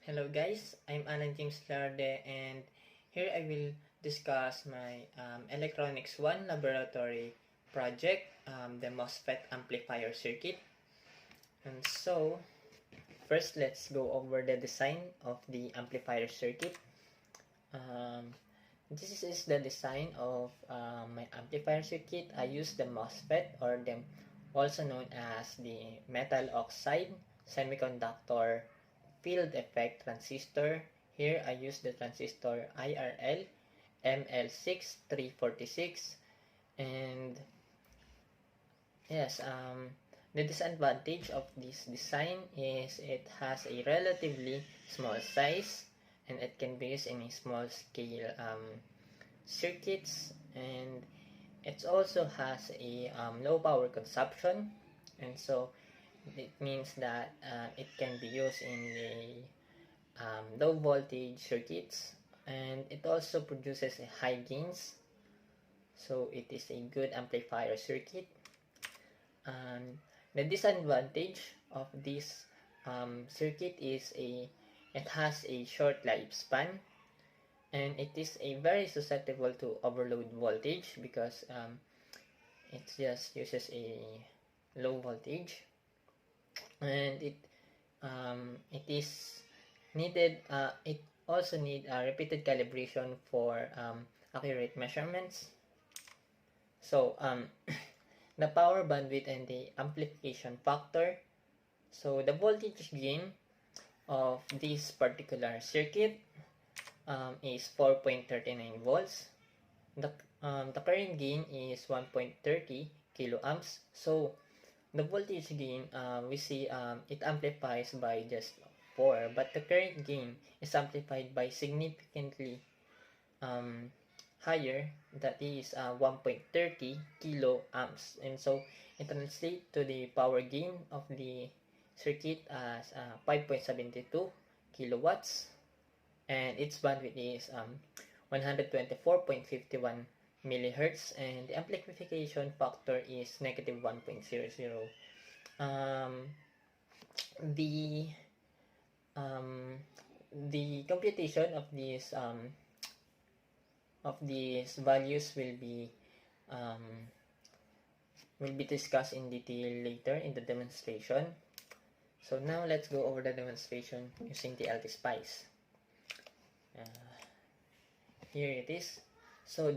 Hello guys, I'm Allan Elarde and here I will discuss my Electronics 1 laboratory project, the MOSFET amplifier circuit. And so, first let's go over the design of the amplifier circuit. This is the design of my amplifier circuit. I use the MOSFET, or also known as the metal oxide semiconductor field effect transistor. Here I use the transistor IRL ML6346, and yes, the disadvantage of this design is it has a relatively small size and it can be used in a small scale circuits, and it also has a low power consumption, and so it means that it can be used in the low voltage circuits, and it also produces a high gains, so it is a good amplifier circuit. The disadvantage of this circuit is it has a short lifespan, and it is a very susceptible to overload voltage because it just uses a low voltage, and it is needed. It also need repeated calibration for accurate measurements. So the power bandwidth and the amplification factor. So the voltage gain of this particular circuit is 4.39 volts. The current gain is 1.30 kiloamps. So the voltage gain, we see it amplifies by just 4, but the current gain is amplified by significantly higher, that is 1.30 kiloamps, and so it translates to the power gain of the circuit as 5.72 kilowatts, and its bandwidth is 124.51 millihertz, and the amplification factor is negative 1.00. The computation of these values will be discussed in detail later in the demonstration. So now let's go over the demonstration using the LT-Spice. Here it is. So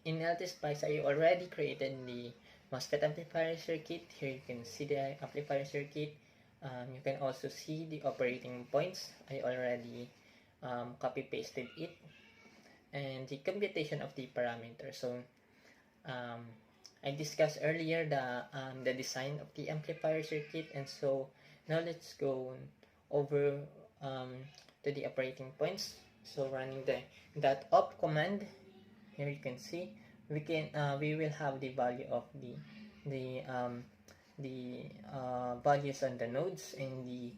in LT-Spice, I already created the MOSFET amplifier circuit. Here you can see the amplifier circuit. You can also see the operating points. I already copy pasted it, and the computation of the parameters. So I discussed earlier the design of the amplifier circuit, and so now let's go over to the operating points. So running the .op command, here you can see we will have the value of the values on the nodes and the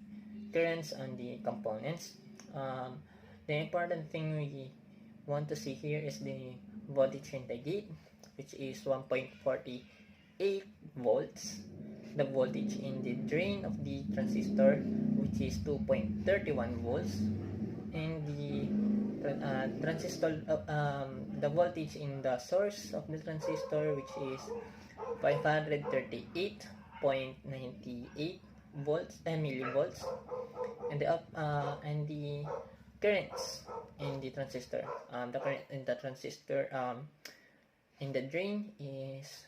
currents on the components. The important thing we want to see here is the voltage in the gate, which is 1.48 volts. The voltage in the drain of the transistor, which is 2.31 volts, and the the voltage in the source of the transistor, which is 538.98 volts millivolts, and the currents in the transistor. The current in the transistor in the drain is,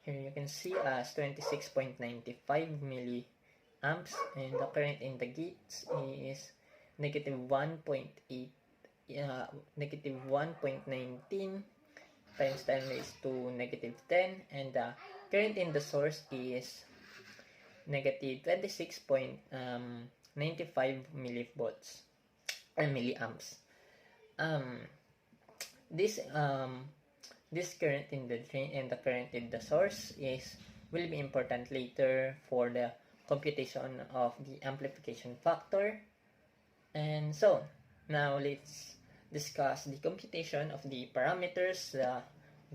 here you can see, as 26.95 milliamps, and the current in the gates is negative 1.19 times 10 raised to negative 10, and the current in the source is negative 26.95 millivolts and milliamps. This current in the drain and the current in the source will be important later for the computation of the amplification factor. And so now let's discuss the computation of the parameters: the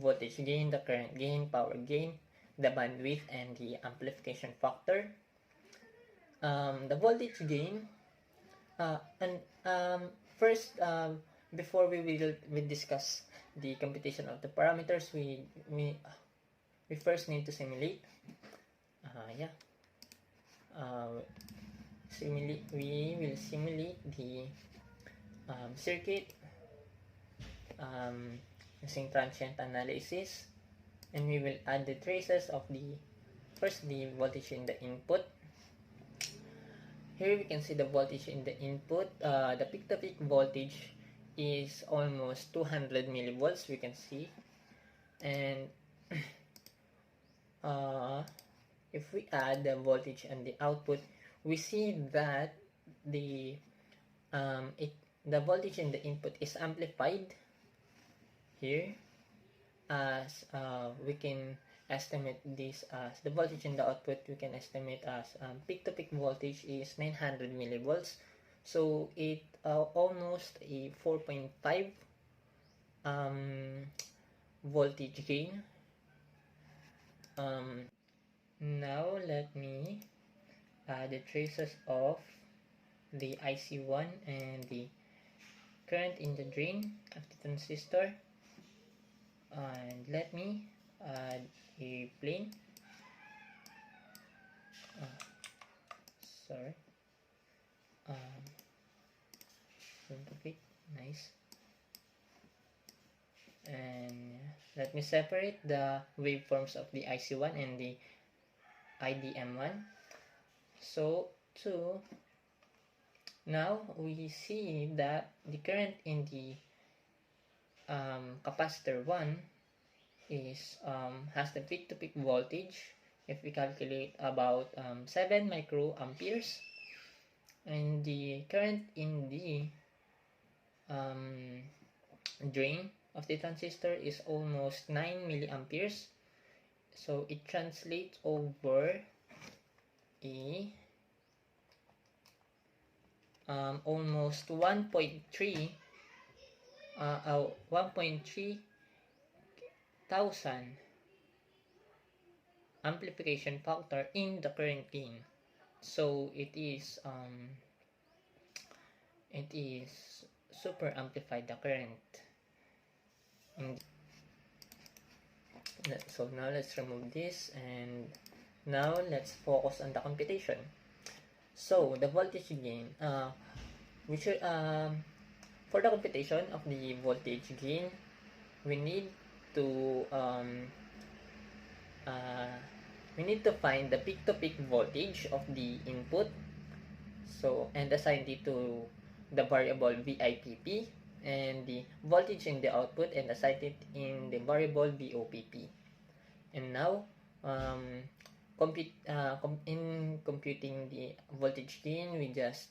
voltage gain, the current gain, power gain, the bandwidth, and the amplification factor. the voltage gain, and first, before we discuss the computation of the parameters, we first need to simulate. Yeah. We will simulate the circuit using transient analysis, and we will add the traces of the voltage in the input. Here we can see the voltage in the input. The peak-to-peak voltage is almost 200 millivolts, we can see. And if we add the voltage and the output, we see that the voltage in the input is amplified here, as we can estimate this as the voltage in the output. We can estimate as peak-to-peak voltage is 900 millivolts, so it almost a 4.5 voltage gain. Now let me add the traces of the IC1 and the current in the drain of the transistor, and let me add a plane. Sorry. Nice. And let me separate the waveforms of the IC1 and the IDM1. So now we see that the current in the capacitor 1 is has the peak-to-peak voltage, if we calculate, about 7 microamperes, and the current in the drain of the transistor is almost 9 milliamperes. So it translates over a almost 1.3 thousand amplification factor in the current gain. So it is super amplified, the current. So now let's remove this, and now let's focus on the computation. So the voltage gain, we should for the computation of the voltage gain, we need to find the peak-to-peak voltage of the input, so, and assign it to the variable VIPP, and the voltage in the output, and assign it in the variable VOPP. And now in computing the voltage gain, we just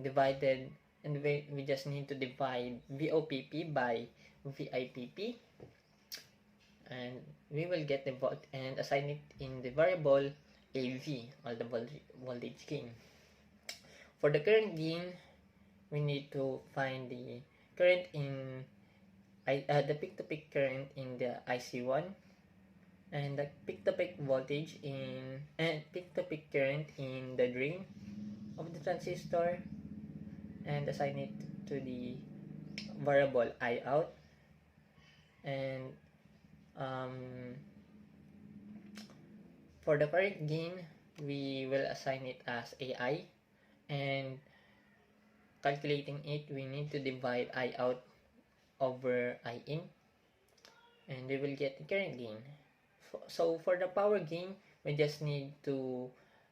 divided, and we just need to divide VOPP by VIPP, and we will get the volt and assign it in the variable AV, or the voltage gain. For the current gain, we need to find the current in the peak-to-peak current in the IC1, and the peak-to-peak voltage and peak-to-peak current in the drain of the transistor, and assign it to the variable I out. And for the current gain, we will assign it as AI, and calculating it, we need to divide I out over I in, and we will get the current gain. So for the power gain, we just need to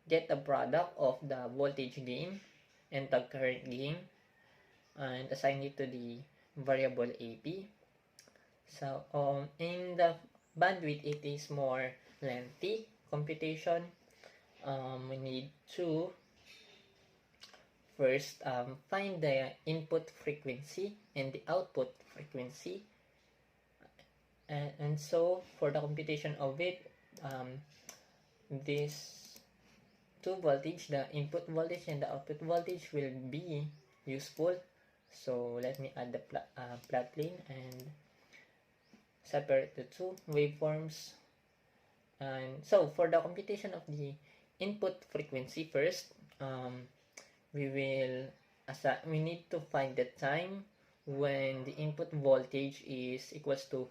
get the product of the voltage gain and the current gain, and assign it to the variable AP. So in the bandwidth, it is more lengthy computation. We need to first find the input frequency and the output frequency, and so for the computation of it, this two voltage, the input voltage and the output voltage, will be useful. So let me add the plot plane and separate the two waveforms. And so for the computation of the input frequency first. We need to find the time when the input voltage is equals to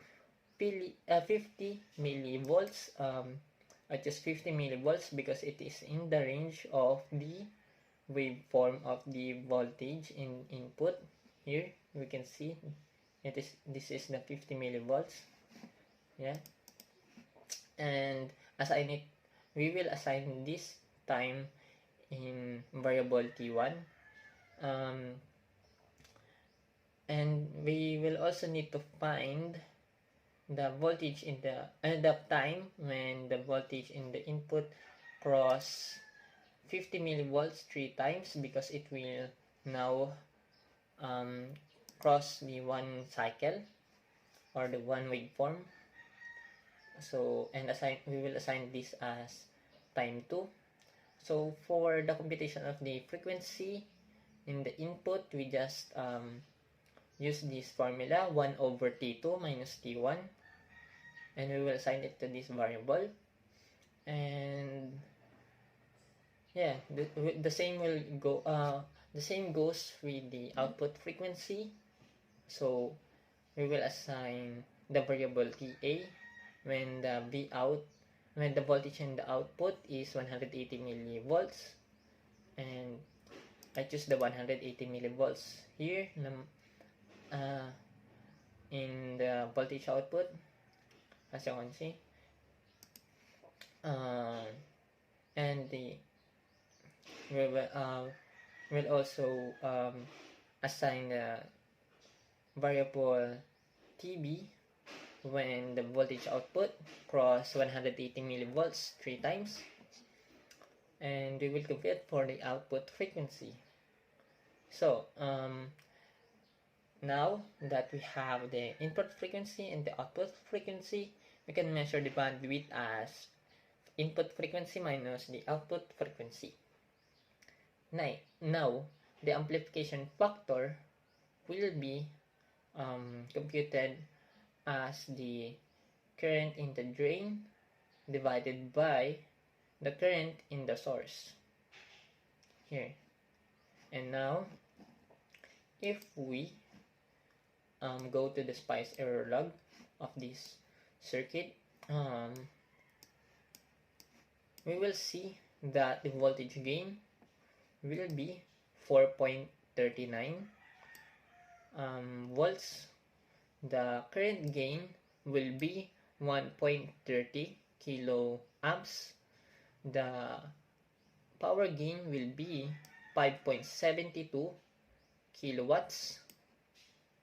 50 millivolts. I choose 50 millivolts because it is in the range of the waveform of the voltage in input. Here we can see this is the 50 millivolts. Yeah, and we will assign this time in variable t1, and we will also need to find the voltage in the time when the voltage in the input cross 50 millivolts 3 times, because it will now cross the one cycle or the one waveform. So, and we will assign this as time 2. So for the computation of the frequency in the input, we just use this formula 1 over t2 minus t1, and we will assign it to this variable. And yeah, the same will go the same goes with the output frequency. So we will assign the variable TA when the voltage in the output is 180 millivolts, and I choose the 180 millivolts here in the voltage output, as you can see. And we'll also assign the variable TB when the voltage output cross 180 millivolts 3 times, and we will compute for the output frequency. So now that we have the input frequency and the output frequency, we can measure the bandwidth as input frequency minus the output frequency. Now the amplification factor will be computed as the current in the drain divided by the current in the source here. And now if we go to the SPICE error log of this circuit, we will see that the voltage gain will be 4.39 volts. The current gain will be 1.30 kilo amps. The power gain will be 5.72 kilowatts.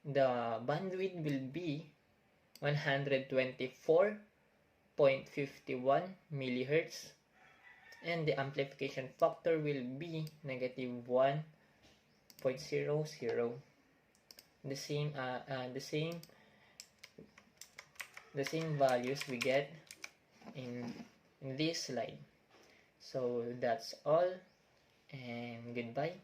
The bandwidth will be 124.51 millihertz, and the amplification factor will be negative 1.00. The same values we get in this slide. So that's all, and goodbye.